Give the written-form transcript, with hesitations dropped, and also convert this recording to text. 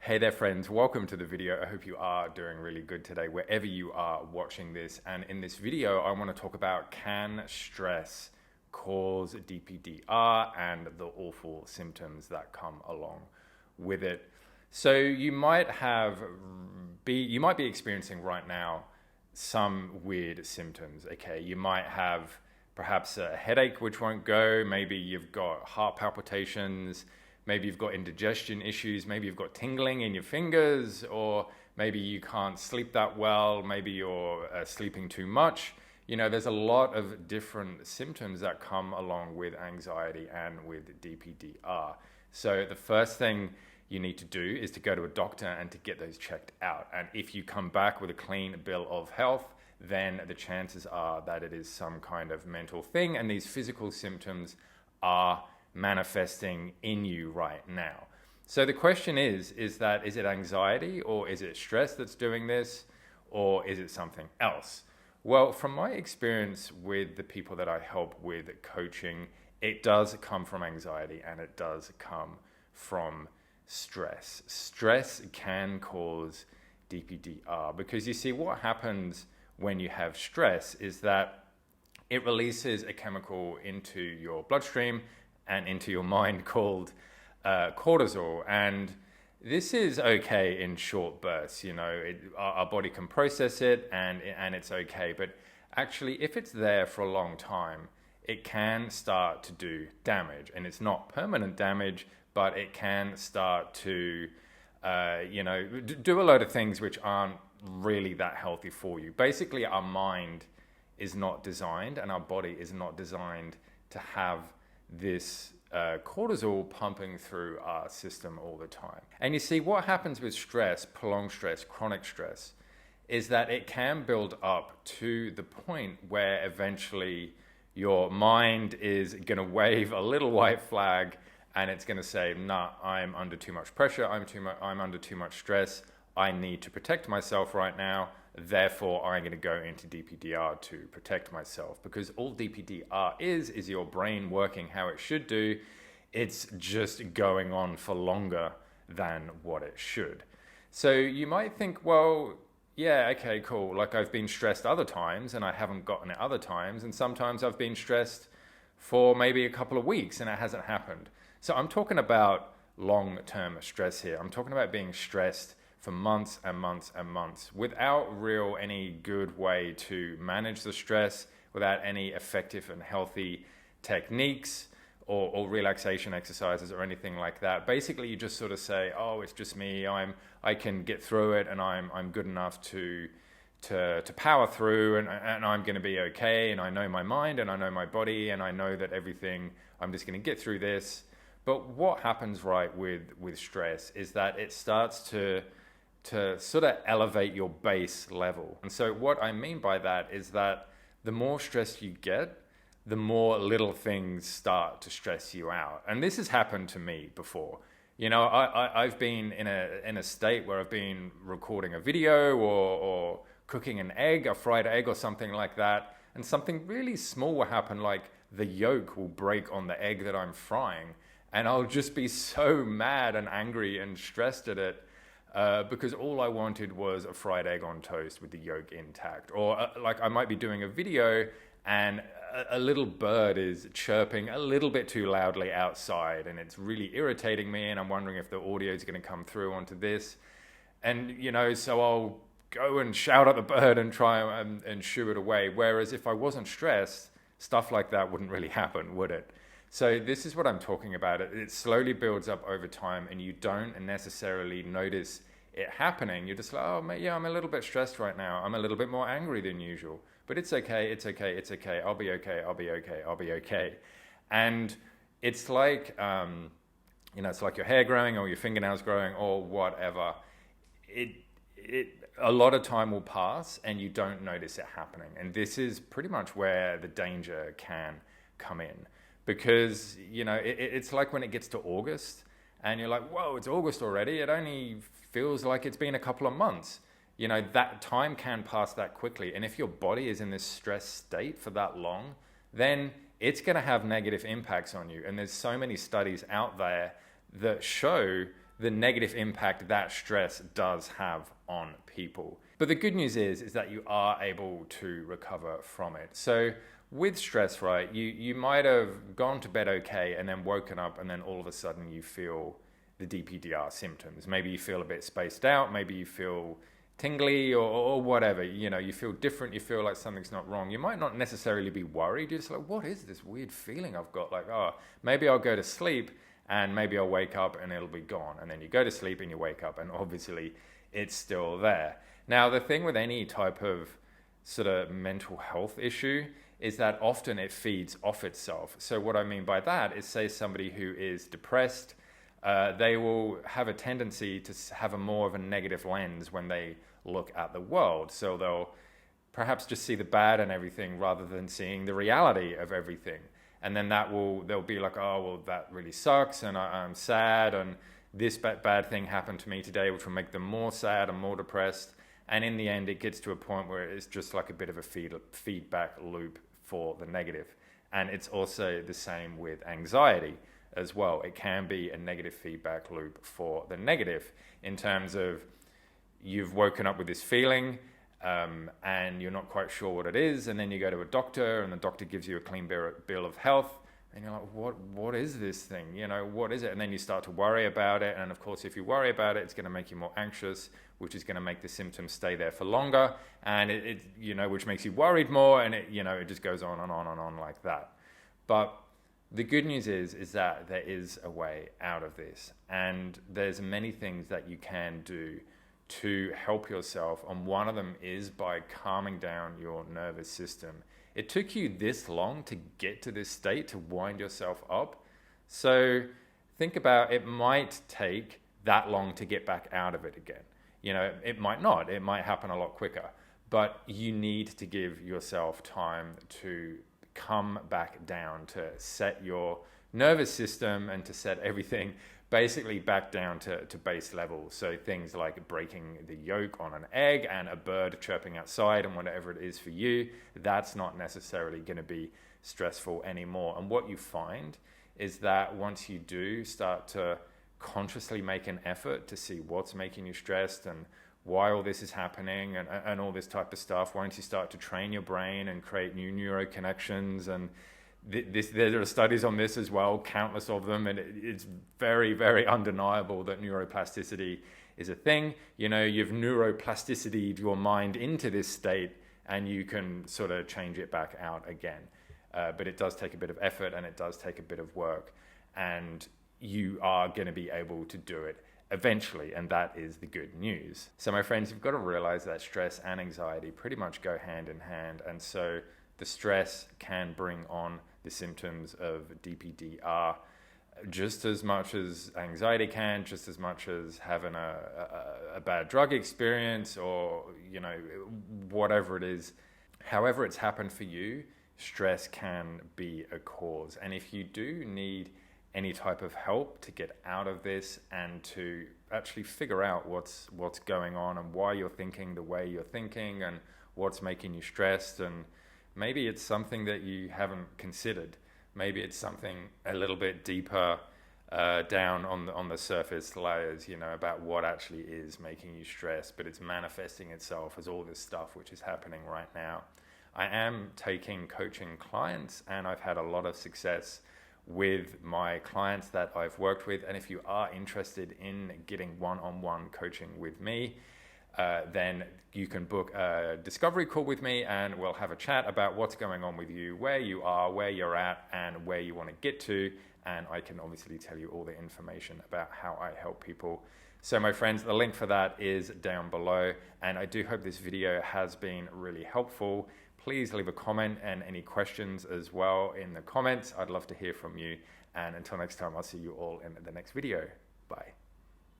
Hey there friends, welcome to the video. I hope you are doing really good today wherever you are watching this. And in this video, I want to talk about, can stress cause DPDR and the awful symptoms that come along with it. So you might be experiencing right now some weird symptoms. Okay, you might have perhaps a headache which won't go, maybe you've got heart palpitations, maybe you've got indigestion issues, maybe you've got tingling in your fingers, or maybe you can't sleep that well, maybe you're sleeping too much. You know, there's a lot of different symptoms that come along with anxiety and with DPDR. So the first thing you need to do is to go to a doctor and to get those checked out. And if you come back with a clean bill of health, then the chances are that it is some kind of mental thing, and these physical symptoms are manifesting in you right now. So the question is it anxiety or is it stress that's doing this, or is it something else? Well, from my experience with the people that I help with coaching, it does come from anxiety and it does come from stress. Stress can cause DPDR because you see, what happens when you have stress is that it releases a chemical into your bloodstream and into your mind called cortisol. And this is okay in short bursts. You know, our body can process it and it's okay. But actually, if it's there for a long time, it can start to do damage. And it's not permanent damage, but it can start to, do a load of things which aren't really that healthy for you. Basically, our mind is not designed and our body is not designed to have this cortisol pumping through our system all the time. And you see, what happens with stress, prolonged stress, chronic stress, is that it can build up to the point where eventually your mind is going to wave a little white flag and it's going to say, nah, I'm under too much pressure, I'm under too much stress, I need to protect myself right now, therefore I'm going to go into DPDR to protect myself. Because all DPDR is your brain working how it should do. It's just going on for longer than what it should. So you might think, well, yeah, okay, cool. Like, I've been stressed other times and I haven't gotten it other times. And sometimes I've been stressed for maybe a couple of weeks and it hasn't happened. So I'm talking about long-term stress here. I'm talking about being stressed for months and months and months without any good way to manage the stress, without any effective and healthy techniques or relaxation exercises or anything like that. Basically, you just sort of say, oh, it's just me, I can get through it, and I'm good enough to power through, and I'm going to be okay, and I know my mind and I know my body and I know that everything, I'm just going to get through this. But what happens with stress is that it starts to sort of elevate your base level. And so what I mean by that is that the more stressed you get, the more little things start to stress you out. And this has happened to me before. You know, I've been in a state where I've been recording a video or cooking an egg, a fried egg or something like that, and something really small will happen, like the yolk will break on the egg that I'm frying, and I'll just be so mad and angry and stressed at it. Because all I wanted was a fried egg on toast with the yolk intact. Or like I might be doing a video and a little bird is chirping a little bit too loudly outside and it's really irritating me, and I'm wondering if the audio is going to come through onto this. And, you know, so I'll go and shout at the bird and try and shoo it away. Whereas if I wasn't stressed, stuff like that wouldn't really happen, would it? So this is what I'm talking about. It slowly builds up over time and you don't necessarily notice it happening. You're just like, oh, yeah, I'm a little bit stressed right now. I'm a little bit more angry than usual. But it's okay, it's okay, it's okay. I'll be okay, I'll be okay, I'll be okay. And it's like, it's like your hair growing or your fingernails growing or whatever. A lot of time will pass and you don't notice it happening. And this is pretty much where the danger can come in. Because, you know, it's like when it gets to August and you're like, whoa, it's August already. It only feels like it's been a couple of months. You know, that time can pass that quickly. And if your body is in this stress state for that long, then it's going to have negative impacts on you. And there's so many studies out there that show the negative impact that stress does have on people. But the good news is that you are able to recover from it. So with stress, right, you might have gone to bed okay and then woken up and then all of a sudden you feel the DPDR symptoms. Maybe you feel a bit spaced out, maybe you feel tingly or whatever, you know, you feel different, you feel like something's not wrong. You might not necessarily be worried, you're just like, what is this weird feeling I've got? Like, oh, maybe I'll go to sleep and maybe I'll wake up and it'll be gone. And then you go to sleep and you wake up and obviously it's still there. Now, the thing with any type of sort of mental health issue is that often it feeds off itself. So what I mean by that is, say somebody who is depressed, they will have a tendency to have a more of a negative lens when they look at the world. So they'll perhaps just see the bad and everything rather than seeing the reality of everything. And then they'll be like, oh, well, that really sucks and I'm sad and this bad thing happened to me today, which will make them more sad and more depressed. And in the end, it gets to a point where it's just like a bit of a feedback loop for the negative. And it's also the same with anxiety as well. It can be a negative feedback loop for the negative in terms of you've woken up with this feeling and you're not quite sure what it is, and then you go to a doctor and the doctor gives you a clean bill of health and you're like, what is this thing? You know, what is it? And then you start to worry about it, and of course if you worry about it, it's going to make you more anxious, which is going to make the symptoms stay there for longer, and it you know, which makes you worried more, and it, you know, it just goes on and on and on like that. But the good news is that there is a way out of this, and there's many things that you can do to help yourself, and one of them is by calming down your nervous system. It took you this long to get to this state, to wind yourself up. So think about, it might take that long to get back out of it again. You know, it might not, it might happen a lot quicker, but you need to give yourself time to come back down, to set your nervous system and to set everything basically back down to base level. So things like breaking the yolk on an egg and a bird chirping outside and whatever it is for you, that's not necessarily going to be stressful anymore. And what you find is that once you do start to consciously make an effort to see what's making you stressed and why all this is happening and all this type of stuff, once you start to train your brain and create new neural connections, and there are studies on this as well, countless of them, and it's very, very undeniable that neuroplasticity is a thing. You know, you've neuroplasticitied your mind into this state and you can sort of change it back out again. But it does take a bit of effort and it does take a bit of work, and you are going to be able to do it eventually, and that is the good news. So my friends, you've got to realize that stress and anxiety pretty much go hand in hand, and so the stress can bring on the symptoms of DPDR just as much as anxiety can, just as much as having a bad drug experience, or, you know, whatever it is. However it's happened for you, stress can be a cause. And if you do need any type of help to get out of this and to actually figure out what's going on and why you're thinking the way you're thinking and what's making you stressed, and maybe it's something that you haven't considered. Maybe it's something a little bit deeper down on the surface layers, you know, about what actually is making you stressed, but it's manifesting itself as all this stuff which is happening right now. I am taking coaching clients, and I've had a lot of success with my clients that I've worked with. And if you are interested in getting one-on-one coaching with me, then you can book a discovery call with me and we'll have a chat about what's going on with you, where you are, where you're at, and where you want to get to. And I can obviously tell you all the information about how I help people. So my friends, the link for that is down below. And I do hope this video has been really helpful. Please leave a comment and any questions as well in the comments. I'd love to hear from you. And until next time, I'll see you all in the next video. Bye.